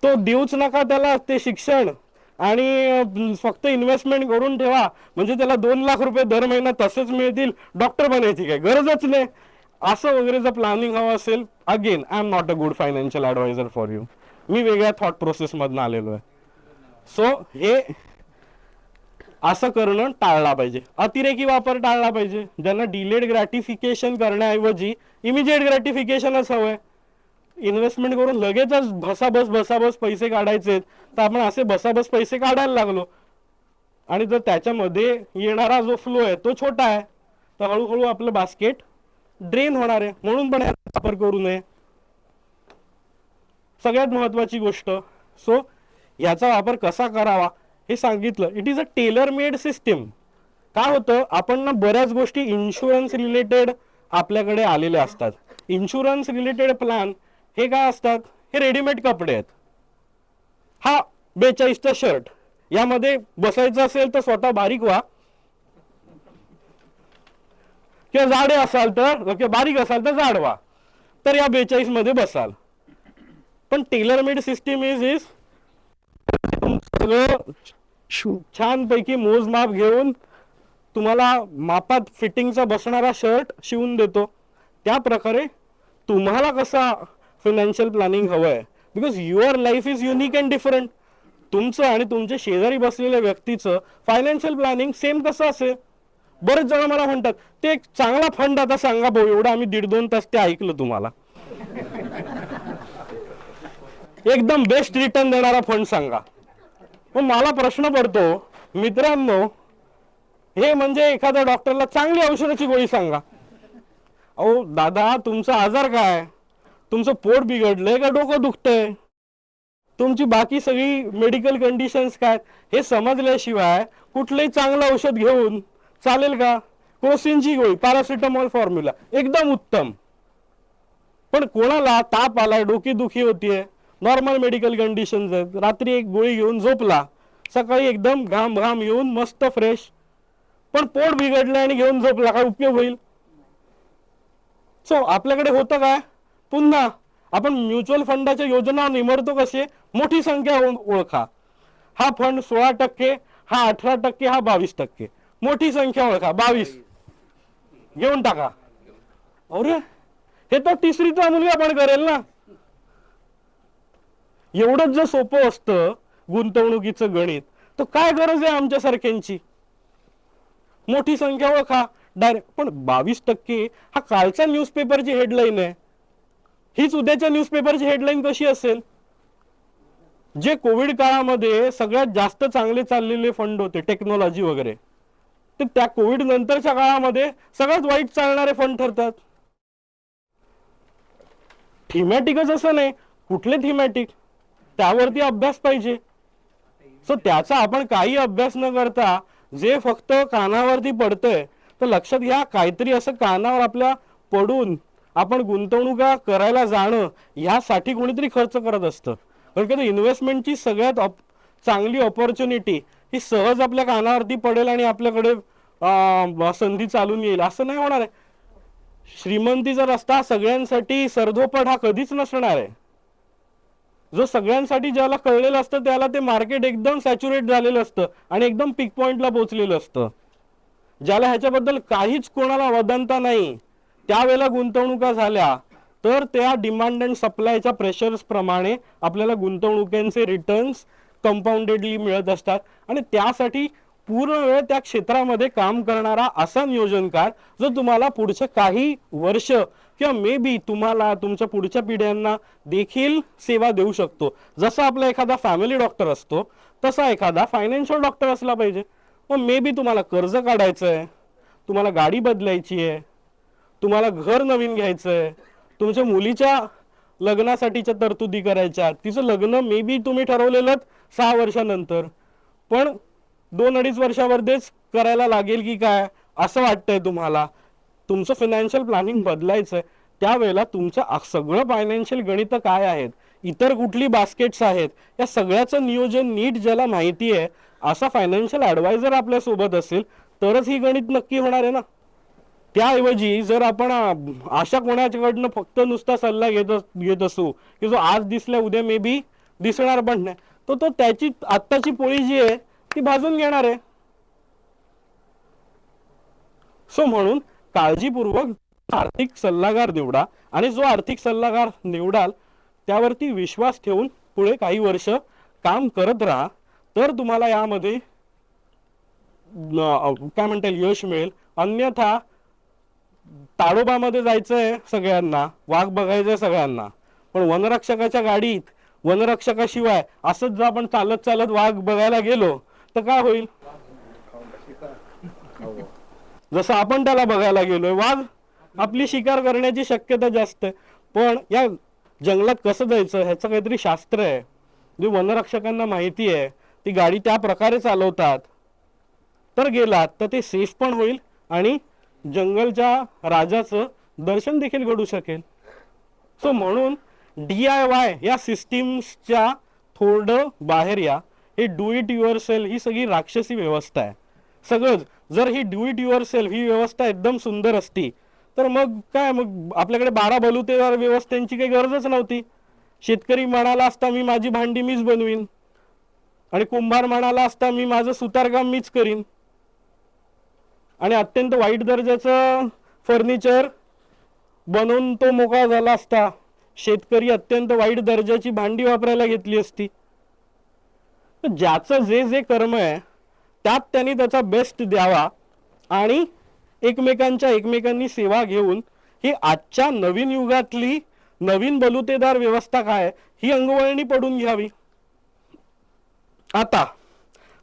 तो देऊच नका त्याला ते शिक्षण, आणि फक्त इन्व्हेस्टमेंट करून ठेवा म्हणजे त्याला 2 लाख रुपये दर महिना तसेच मिळतील, डॉक्टर बनायची काय गरजच नाही, असं वगैरे जर प्लॅनिंग हवं असेल, again I am not a good financial adviser for you. मी वेगळ्या थॉट प्रोसेसमधनं आलेलो आहे. सो हे असं करणं टाळला पाहिजे. अतिरेकी वापर टाळला पाहिजे. ज्यांना डिलेड ग्रॅटिफिकेशन करण्याऐवजी इमिजिएट ग्रॅटिफिकेशनच हवंय. इन्व्हेस्टमेंट करून लगेचच भसाबस पैसे काढायचे, तर आपण असे भसाबस पैसे काढायला लागलो, आणि जर त्याच्यामध्ये येणारा जो फ्लो आहे तो छोटा आहे, तर हळूहळू आपलं बास्केट ड्रेन होणार आहे. म्हणून पण याचा वापर करू नये. सगळ्यात महत्वाची गोष्ट, सो याचा वापर कसा करावा हे सांगितलं. It is a tailor made system. काय होतं, आपण ना बऱ्याच गोष्टी इन्शुरन्स रिलेटेड आपल्याकडे आलेल्या असतात. इन्शुरन्स रिलेटेड प्लॅन हे काय असतात, हे रेडीमेड कपडे आहेत. हा 42चा शर्ट, यामध्ये बसायचं असेल तर स्वतः बारीक व्हा, किंवा जाडे असाल तर, किंवा बारीक असाल तर जाड व्हा, तर या 42 मध्ये बसाल. पण टेलर मेड सिस्टीम इज सगळं छानपैकी मोजमाप घेऊन तुम्हाला मापात फिटिंगचा बसणारा शर्ट शिवून देतो. त्या प्रकारे तुम्हाला कसा फायनान्शियल प्लॅनिंग हवंय, because your life is unique and different. तुमचं आणि तुमच्या शेजारी बसलेल्या व्यक्तीचं फायनान्शियल प्लॅनिंग सेम कसं असेल. बरेच जण मला म्हणतात ते एक चांगला फंड आता सांगा भाऊ, एवढं आम्ही 1.5-2 तास ते ऐकलं तुम्हाला. एकदम बेस्ट रिटर्न देणारा फंड सांगा. मग मला प्रश्न पडतो, मित्रांनो, हे म्हणजे एखाद्या डॉक्टरला चांगली औषधाची गोळी सांगा. अहो दादा, तुमचा आजार काय, तुमचं पोट बिघडलंय का डोकं दुखतंय, तुमची बाकी सगळी मेडिकल कंडिशन्स काय, हे समजल्याशिवाय कुठलंही चांगलं औषध घेऊन चालेल का? क्रोसिनची गोळी, पॅरासिटामॉल फॉर्म्युला एकदम उत्तम. पण कोणाला ताप आलाय, डोकेदुखी होतीये, नॉर्मल मेडिकल कंडिशन्स आहेत, रात्री एक गोळी घेऊन झोपला, सकाळी एकदम घाम घाम येऊन मस्त फ्रेश, पण पोट बिघडलं आणि घेऊन झोपला, काय उपयोग होईल? सो आपल्याकडे होतं काय, पुन्हा आपण म्युच्युअल फंडाच्या योजना निवडतो कसे, मोठी संख्या ओळखा. हा फंड 16%, हा 18%, हा 22%. मोठी संख्या ओळखा, 22 घेऊन टाका. अरे हे तर तिसरीचा मुलगा पण करेल ना. एवढंच जर सोपं असतं गुंतवणुकीचं गणित, तर काय गरज आहे आमच्यासारख्यांची. मोठी संख्या ओळखा डायरेक्ट. पण 22% हा कालच्या न्यूजपेपरची हेडलाईन आहे, हीच उद्याच्या न्यूजपेपरची हेडलाईन कशी असेल? जे कोविड काळामध्ये सगळ्यात जास्त चांगले चाललेले फंड होते, टेक्नॉलॉजी वगैरे, ते त्या कोविड नंतरच्या काळामध्ये सगळ्यात वाईट चालणारे फंड ठरतात. थीमॅटिकच असं नाही, कुठले थीमॅटिक, त्यावरती अभ्यास पाहिजे. सो त्याचा आपण काही अभ्यास न करता जे फक्त कानावरती पडतंय, तर लक्षात घ्या, काहीतरी असं कानावर आपल्या पडून आपण गुंतवणुका करायला जाणं, यासाठी कोणीतरी खर्च करत असतं. कारण की इन्व्हेस्टमेंटची सगळ्यात चांगली ऑपॉर्च्युनिटी ही सहज आपल्या कानावरती पडेल आणि आपल्याकडे संधी चालून येईल असं नाही होणार आहे. श्रीमंतीचा रस्ता सगळ्यांसाठी सरधोपट हा कधीच नसणार आहे. जो सगळ्यांसाठी ज्याला कळलेलं असतं त्याला ते मार्केट एकदम सॅच्युरेट झालेलं असतं आणि एकदम पीक पॉइंटला पोहोचलेलं असतं. ज्याला ह्याच्याबद्दल काहीच कोणाला वदंता नाही, त्यावेळेला गुंतवणुका झाल्या तर त्या डिमांड अँड सप्लायच्या प्रेशर्स प्रमाणे आपल्याला गुंतवणुकीचे रिटर्न्स कंपाऊंडेडली मिळत असतात. आणि त्यासाठी पूर्ण वेळ त्या क्षेत्रामध्ये काम करणारा असा नियोजनकार जो तुम्हाला पुढच्या काही वर्ष किंवा मे बी तुम्हाला तुमच्या पुढच्या पिढ्यांना देखील सेवा देऊ शकतो. जसा आपला एखादा फॅमिली डॉक्टर असतो तसा एखादा फायनान्शियल डॉक्टर असला पाहिजे. मग मे बी तुम्हाला कर्ज काढायचं आहे, तुम्हाला गाडी बदलायची आहे, तुम्हाला घर नवीन घ्यायचं आहे, तुमच्या मुलीच्या लग्नासाठीच्या तरतुदी करायच्या, तिचं लग्न मे बी तुम्ही ठरवलेलं 6 वर्षानंतर, पण 2-2.5 वर्षावरतीच करायला लागेल की काय असं वाटतंय तुम्हाला, तुमचं फायनान्शियल प्लॅनिंग बदलायचं आहे. त्यावेळेला तुमचं सगळं फायनान्शियल गणित काय आहेत इतर कुठली बास्केट्स आहेत, या सगळ्याचं नियोजन नीट ज्याला माहिती आहे असा फायनान्शियल ॲडवायझर आपल्यासोबत असेल तरच ही गणित नक्की होणार आहे ना. त्याऐवजी जर आपण अशा कोणाच्याकडनं फक्त नुसता सल्ला घेत असू की जो आज दिसला उद्या मे बी दिसणार पण नाही, तो तो त्याची आत्ताची पोळी जी आहे ती भाजून घेणार आहे. सो म्हणून काळजीपूर्वक आर्थिक सल्लागार निवडा आणि जो आर्थिक सल्लागार निवडाल त्यावरती विश्वास ठेवून पुढे काही वर्ष काम करत राहा, तर तुम्हाला यामध्ये काय म्हणता येईल यश मिळेल. अन्यथा ताडोबामध्ये जायचंय सगळ्यांना, वाघ बघायचंय सगळ्यांना, पण वनरक्षकाच्या गाडीत वनरक्षकाशिवाय असंच जर आपण चालत चालत वाघ बघायला गेलो तर काय होईल. जसं आपण त्याला बघायला गेलोय, वाघ आपली शिकार करण्याची शक्यता जास्त आहे. पण या जंगलात कसं जायचं ह्याचं काहीतरी शास्त्र आहे, जे वनरक्षकांना माहिती आहे. ती गाडी त्या प्रकारे चालवतात, तर गेलात तर ते सेफ पण होईल आणि जंगलच्या राजाचं दर्शन देखील घडू शकेल. सो म्हणून DIY या सिस्टीम्सच्या थोडं बाहेर या. हे डू इट युअर सेल्फ ही सगळी राक्षसी व्यवस्था आहे सगळंच. जर ही डू इट युअर सेल्फ ही व्यवस्था एकदम सुंदर असती तर मग काय, मग आपल्याकडे 12 बलुतेदार व्यवस्थेची काही गरजच नव्हती. शेतकरी म्हणाला असता मी माझी भांडी मीच बनवीन, आणि कुंभार म्हणाला असता मी माझं सुतारकाम मीच करीन, आणि अत्यंत वाईट दर्जाचं फर्निचर बनवून तो मोकळा झाला असता. शेतकरी अत्यंत वाईट दर्जाची भांडी वापरायला घेतली असती. ज्याचं जे जे कर्म आहे त्यात त्यांनी त्याचा बेस्ट द्यावा आणि एकमेकांनी सेवा घेऊन ही आजच्या नवीन युगातली नवीन बलुतेदार व्यवस्था काय ही अंगवळणी पडून घ्यावी. आता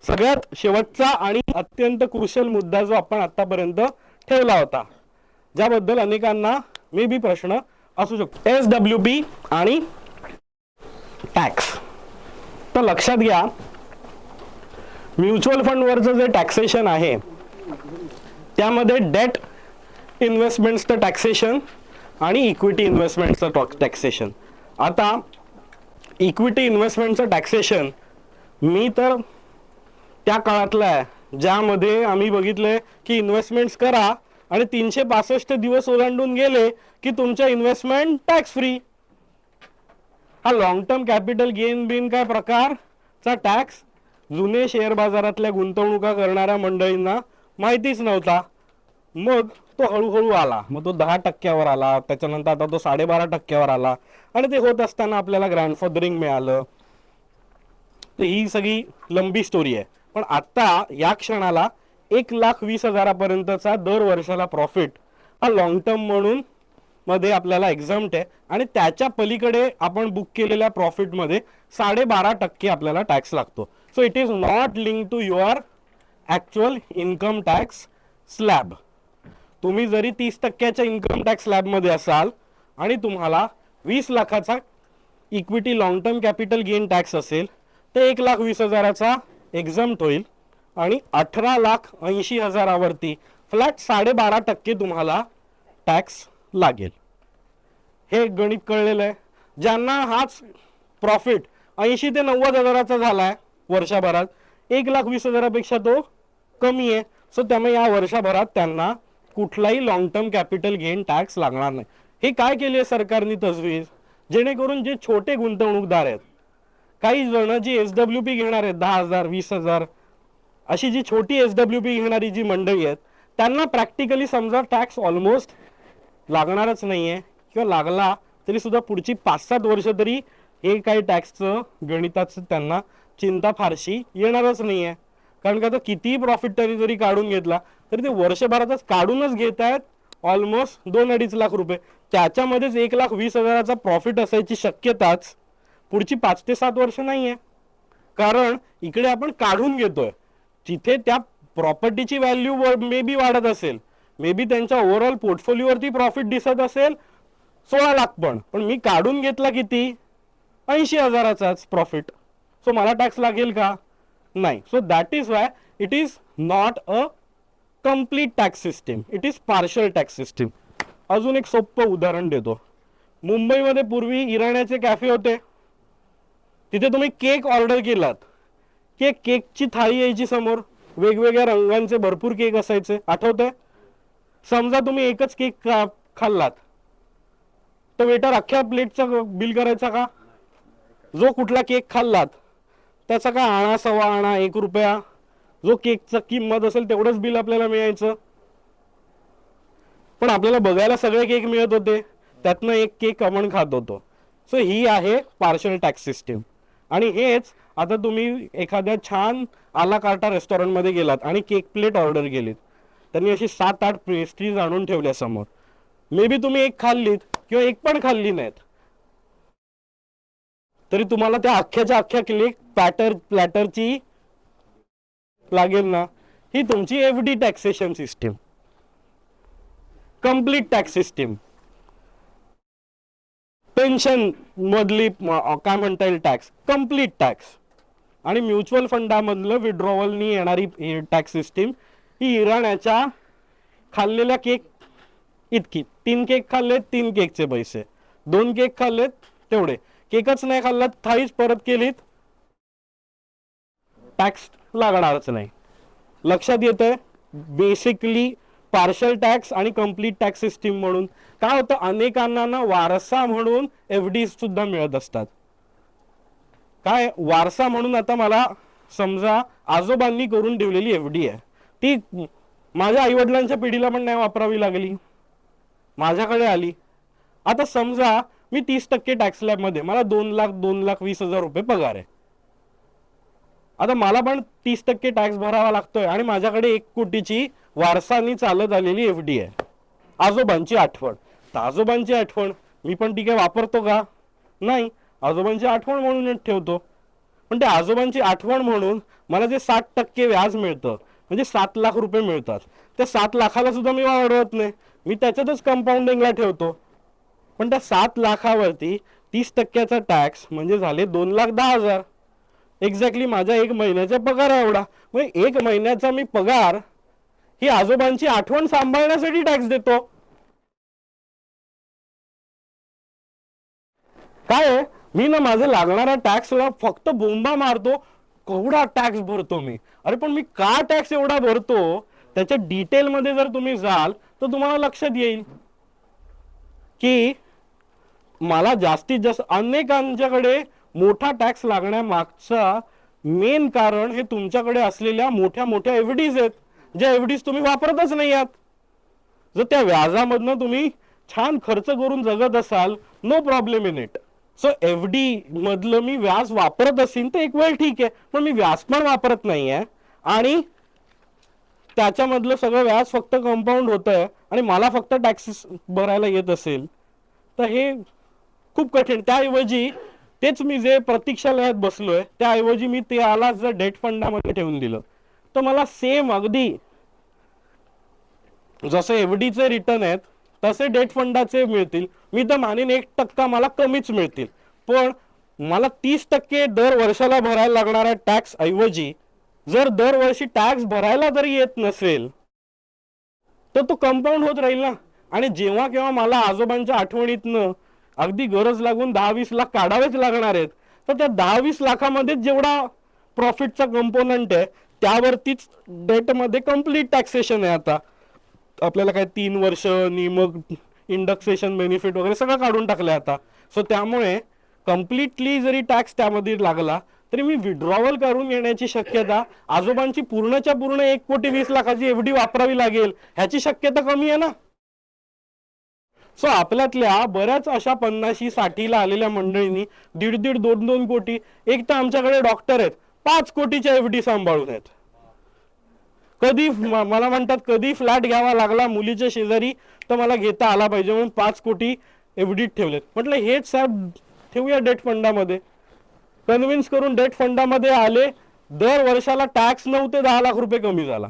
सगळ्यात शेवटचा आणि अत्यंत कुशल मुद्दा जो आपण आतापर्यंत ठेवला होता, ज्याबद्दल अनेकांना मे बी प्रश्न असू शकतो, SWP आणि टॅक्स. तर लक्षात घ्या, म्युच्युअल फंडवरचं जे टॅक्सेशन आहे त्यामध्ये डेट इन्व्हेस्टमेंट्सचं टॅक्सेशन आणि इक्विटी इन्व्हेस्टमेंटचं टॅक्सेशन. आता इक्विटी इन्व्हेस्टमेंटचं टॅक्सेशन मी तर त्या काळातलं आहे ज्यामध्ये आम्ही बघितलंय की इन्व्हेस्टमेंट्स करा आणि 365 दिवस ओलांडून गेले की तुमच्या इन्व्हेस्टमेंट टॅक्स फ्री. हा लॉंग टर्म कॅपिटल गेन बिन काय प्रकारचा टॅक्स जुने शेअर बाजारातल्या गुंतवणुका करणाऱ्या मंडळींना माहितीच नव्हता. मग तो हळूहळू आला, मग तो 10% आला, त्याच्यानंतर आता तो 12.5% आला, आणि ते होत असताना आपल्याला ग्रँडफादरिंग मिळालं. तर ही सगळी लंबी स्टोरी आहे. पण आता या क्षणाला 1,20,000 दर वर्षाला प्रॉफिट हा लॉंग टर्म म्हणून मध्ये आपल्याला एक्झाम्प्ट आहे, आणि त्याच्या पलीकडे आपण बुक केलेल्या प्रॉफिटमध्ये 12.5% आपल्याला टॅक्स लागतो. So it is not link to your actual income tax slab. तुम्ही जरी 30% इन्कम टॅक्स स्लॅबमध्ये असाल आणि तुम्हाला 20 लाखाचा equity long term capital gain tax असेल तर 1,20,000 एक्झाम्प्ट होईल आणि 18,80,000 फ्लॅट 12.5% तुम्हाला टॅक्स लागेल. हे गणित कळलेलं आहे. ज्यांना हाच प्रॉफिट 80 ते 90,000 झाला आहे वर्षभरात, 1,20,000 तो कमी आहे. सो त्यामुळे या वर्षभरात त्यांना कुठलाही long term capital gain tax लागणार नाही. हे काय केली आहे सरकारने तजवीज, जेणेकरून जे छोटे गुंतवणूकदार आहेत, काही जण जी SWP घेणार आहेत 10,000 20,000, अशी जी छोटी SWP घेणारी जी मंडळी आहेत त्यांना प्रॅक्टिकली समजा टॅक्स ऑलमोस्ट लागणारच नाही आहे, किंवा लागला तरी सुद्धा पुढची 5-7 वर्ष तरी हे काही टॅक्सचं गणिताचं त्यांना चिंता फारशी येणारच नाही आहे. कारण का आता कितीही प्रॉफिट त्यांनी जरी काढून घेतला तरी ते वर्षभरातच काढूनच घेत आहेत ऑलमोस्ट 2-2.5 लाख रुपये. त्याच्यामध्येच 1,20,000 प्रॉफिट असायची शक्यताच पुढची 5 ते 7 वर्ष नाही आहे. कारण इकडे आपण काढून घेतोय, तिथे त्या प्रॉपर्टीची व्हॅल्यू मे बी वाढत असेल, मे बी त्यांच्या ओव्हरऑल पोर्टफोलिओवरती प्रॉफिट दिसत असेल 16 लाख, पण मी काढून घेतला किती 80,000चाच प्रॉफिट. सो मला टॅक्स लागेल का? नाही. So that is why it is not a complete tax system, it is partial tax system. अजून एक सोपं उदाहरण देतो. मुंबईमध्ये पूर्वी इराण्याचे कॅफे होते, तिथे तुम्ही केक ऑर्डर केलात, केकची थाळी यायची समोर, वेगवेगळ्या रंगांचे भरपूर केक असायचे, आठवतंय? समजा तुम्ही एकच केक खाल्लात, तर वेटर अख्ख्या प्लेटचं बिल करायचा का? जो कुठला केक खाल्लात त्याचा काय आणा, सव्वा आणा, 1 रुपया, जो केकचा किंमत असेल तेवढंच बिल आपल्याला मिळायचं. पण आपल्याला बघायला सगळे केक मिळत होते, त्यातनं एक केक आपण खात होतो. सो ही आहे पार्शल टॅक्स सिस्टीम. आणि हेच आता तुम्ही एखाद्या छान आला कार्टा रेस्टॉरंटमध्ये गेलात आणि केक प्लेट ऑर्डर केलीत, त्यांनी अशी 7-8 पेस्ट्रीज आणून ठेवल्या समोर, मे बी तुम्ही एक खाल्लीत किंवा एक पण खाल्ली नाहीत, तरी तुम्हाला त्या अख्ख्याच्या अख्ख्या केक प्लॅटरची लागेल ना. ही तुमची FD taxation system, complete tax system. Pension मधली काय म्हणता येईल टॅक्स, कंप्लीट टॅक्स. आणि म्युच्युअल फंडामधलं विड्रॉवलनी येणारी टॅक्स सिस्टीम ही इराण्याच्या खाल्लेल्या केक इतकी. 3 केक खाल्लेत, 3 केकचे पैसे, 2 केक खाल्लेत तेवढे, केकच नाही खाल्लात, थाळीच परत केलीत, टॅक्स लागणारच नाही. लक्षात येतंय? बेसिकली पार्शल टॅक्स आणि कंप्लीट टॅक्स सिस्टीम म्हणून काय होतं, अनेकांना ना वारसा म्हणून एफडी सुद्धा मिळत असतात. काय वारसा म्हणून, आता मला समजा आजोबांनी करून ठेवलेली एफडी आहे, ती माझ्या आईवडिलांच्या पिढीला पण नाही वापरावी लागली, माझ्याकडे आली. आता समजा मी 30% टॅक्स लॅबमध्ये, मला 2,20,000 रुपये पगार आहे. आता मला पण 30% टॅक्स भरावा लागतोय आणि माझ्याकडे 1 कोटीची वारसानी चालत आलेली एफडी आहे. आजोबांची आठवण, तर आजोबांची आठवण मी पण ठीक आहे वापरतो का? नाही, आजोबांची आठवण म्हणून ठेवतो. पण त्या आजोबांची आठवण म्हणून मला जे 60% व्याज मिळतं, म्हणजे 7 लाख रुपये मिळतात, त्या 7 लाखाला सुद्धा मी वाढवत नाही, मी त्याच्यातच कंपाऊंडिंगला ठेवतो. पण त्या 7 लाखावरती 30%चा टॅक्स म्हणजे झाले 2,10,000. एक्झॅक्टली माझ्या 1 महिन्याचा पगार एवढा. म्हणजे 1 महिन्याचा मी पगार ही आजोबांची आठवण सांभाळण्यासाठी टॅक्स देतो. काय मी ना माझं लागणारा टॅक्सला फक्त बोंबा मारतो, केवढा टॅक्स भरतो मी. अरे पण मी का टॅक्स एवढा भरतो, त्याच्या डिटेलमध्ये जर तुम्ही जाल तर तुम्हाला लक्षात येईल की मला जास्तीत जास्त, अनेकांच्याकडे मोठा टॅक्स लागण्यामागचा मेन कारण हे तुमच्याकडे असलेल्या मोठ्या मोठ्या एफडीज आहेत, ज्या एफडीज तुम्ही वापरतच नाही आहात. जर त्या व्याजामधनं तुम्ही छान खर्च करून जगत असाल, no problem in it. So FD मधलं मी व्याज वापरत असेल तर एक वेळ ठीक आहे, पण मी व्याज पण वापरत नाहीये आणि त्याच्यामधलं सगळं व्याज फक्त कंपाऊंड होत आहे आणि मला फक्त टॅक्सेस भरायला येत असेल तर हे खूप कठीण. त्याऐवजी तेच मी जे प्रतीक्षालयात बसलोय, त्याऐवजी मी ते आला जर डेट फंडामध्ये ठेवून दिलं तर मला सेम अगदी जसे एफडीचे रिटर्न आहेत तसे डेट फंडाचे मिळतील. मी तर मानेन 1% मला कमीच मिळतील, पण मला 30% दर वर्षाला भरायला लागणाऱ्या टॅक्स ऐवजी जर दरवर्षी टॅक्स भरायला जरी येत नसेल तर तो कंपाऊंड होत राहील ना. आणि जेव्हा केव्हा मला आजोबांच्या आठवणीतनं अगदी गरज लागून 10-20 लाख काढावेच लागणार आहेत, तर त्या 10-20 लाखामध्ये जेवढा प्रॉफिटचा कंपोनंट आहे त्यावरतीच डेटमध्ये कंप्लीट टॅक्सेशन आहे. आता आपल्याला काय 3 वर्ष मग इंडक्सेशन बेनिफिट वगैरे सगळं काढून टाकलंय आता. सो त्यामुळे कम्प्लिटली जरी टॅक्स त्यामध्ये लागला तरी मी विड्रॉवल करून घेण्याची शक्यता, आजोबांची पूर्णच्या पूर्ण 1,20,00,000ची एफडी वापरावी लागेल ह्याची शक्यता कमी आहे ना. सो आपल्यातल्या बऱ्याच अशा 50-60ला आलेल्या मंडळींनी 1.5, 2 कोटी, एक तर आमच्याकडे डॉक्टर आहेत 5 कोटीच्या एफडी सांभाळून आहेत. कधी मला म्हणतात कधी फ्लॅट घ्यावा लागला मुलीच्या शेजारी तर मला घेता आला पाहिजे म्हणून 5 कोटी एफडीत ठेवलेत. म्हटलं हेच साहेब ठेवूया डेट फंडामध्ये. कन्व्हिन्स करून डेट फंडामध्ये आले, दर वर्षाला टॅक्स 9 ते 10 लाख रुपये कमी झाला.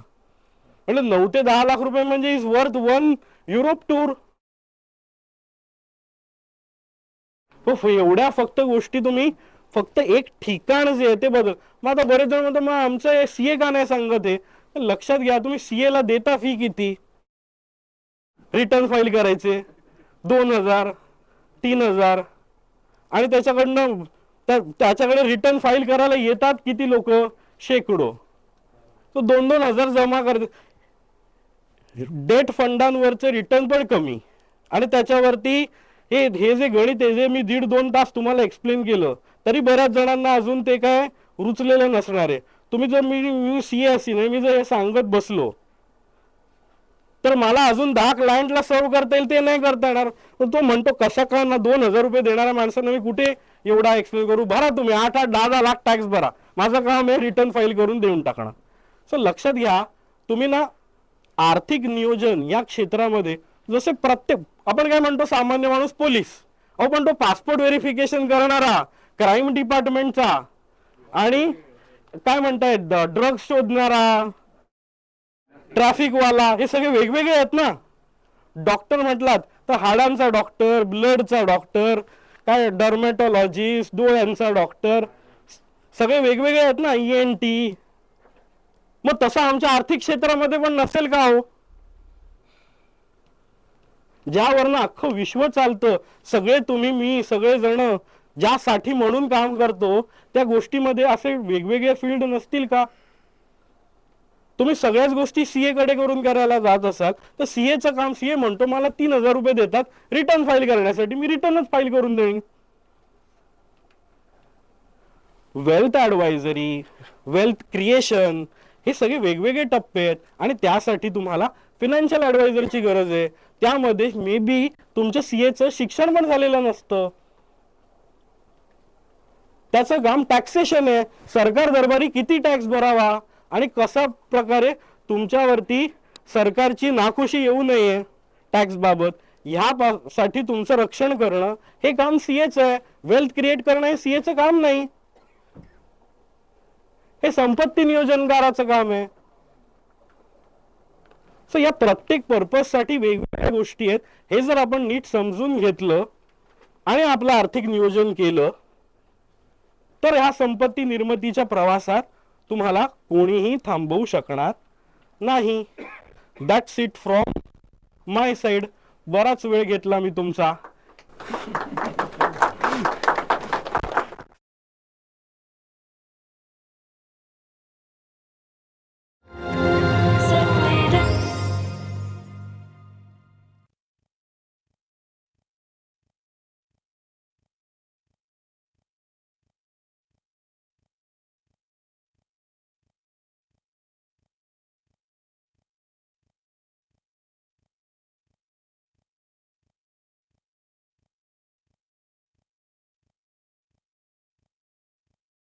म्हटलं 9 ते 10 लाख रुपये म्हणजे इज वर्थ 1 युरोप टूर. एवढ्या फक्त गोष्टी तुम्ही फक्त एक ठिकाण जे आहे ते बदल. मग आता बरेच जण म्हणतात मग आमचं सीए का नाही सांगत आहे. लक्षात घ्या तुम्ही सीए ला देता फी किती, रिटर्न फाईल करायचे 2,000 3,000 आणि त्याच्याकडनं तर त्याच्याकडे रिटर्न फाईल करायला येतात किती लोक? शेकडो. तो 2,000 जमा करते. डेट फंडांवरचे रिटर्न पण कमी, आणि त्याच्यावरती हे जे गणित आहे, जे मी 1.5-2 तास तुम्हाला एक्सप्लेन केलं, तरी बऱ्याच जणांना अजून ते काय रुचलेलं नसणार आहे. तुम्ही जर मी सीए असेल, मी जर हे सांगत बसलो तर मला अजून 10 क्लायंटला सर्व करता येईल, ते नाही करता येणार. तो म्हणतो कशा का ना, 2,000 रुपये देणाऱ्या माणसांना मी कुठे एवढा एक्सप्लेन करू? भरा तुम्ही 8-8, 10-10 लाख टॅक्स भरा, माझं काम आहे रिटर्न फाईल करून देऊन टाकणं. सो लक्षात घ्या, तुम्ही ना आर्थिक नियोजन या क्षेत्रामध्ये, जसे प्रत्येक आपण काय म्हणतो सामान्य माणूस पोलीस, अहो पण तो पासपोर्ट व्हेरिफिकेशन करणारा, क्राईम डिपार्टमेंटचा, आणि काय म्हणतायत ड्रग्ज शोधणारा, ट्रॅफिक वाला, हे सगळे वेगवेगळे आहेत ना. डॉक्टर म्हटलात तर हाडांचा डॉक्टर, ब्लडचा डॉक्टर, काय डर्मेटॉलॉजिस्ट, डोळ्यांचा डॉक्टर, सगळे वेगवेगळे आहेत ना, ENT. मग तसं आमच्या आर्थिक क्षेत्रामध्ये पण नसेल का हो? ज्यावरनं अख्खं विश्व चालतं, सगळे तुम्ही मी सगळे जण ज्यासाठी म्हणून काम करतो, त्या गोष्टीमध्ये असे वेगवेगळे फील्ड नसतील का? तुम्ही सगळ्याच गोष्टी सीए कडे करून करायला जात असाल तर सीएचं काम, सीए म्हणतो मला 3,000 रुपये देतात रिटर्न फाईल करण्यासाठी, मी रिटर्नच फाईल करून देईन. वेल्थ ॲडवायझरी, वेल्थ क्रिएशन, हे सगळे वेगवेगळे टप्पे आहेत, आणि त्यासाठी तुम्हाला फिनान्शियल ॲडवायझरची गरज आहे. त्यामध्ये मे बी तुमच्या सीएचं शिक्षण पण झालेलं नसतं. त्याचं काम टॅक्सेशन आहे, सरकार दरबारी किती टॅक्स भरावा आणि कशा प्रकारे तुमच्यावरती सरकारची नाखुशी येऊ नये टॅक्स बाबत, ह्यासाठी तुमचं रक्षण करणं हे काम सीएचं आहे. वेल्थ क्रिएट करणं हे सीएचं काम नाही, हे संपत्ती नियोजनकाराचं काम आहे. सो या प्रत्येक पर्पजसाठी वेगवेगळ्या गोष्टी आहेत. हे जर आपण नीट समजून घेतलं आणि आपलं आर्थिक नियोजन केलं तर ह्या संपत्ती निर्मितीच्या प्रवासात तुम्हाला कोणीही थांबवू शकणार नाही. That's it from my side. बराच वेळ घेतला मी तुमचा.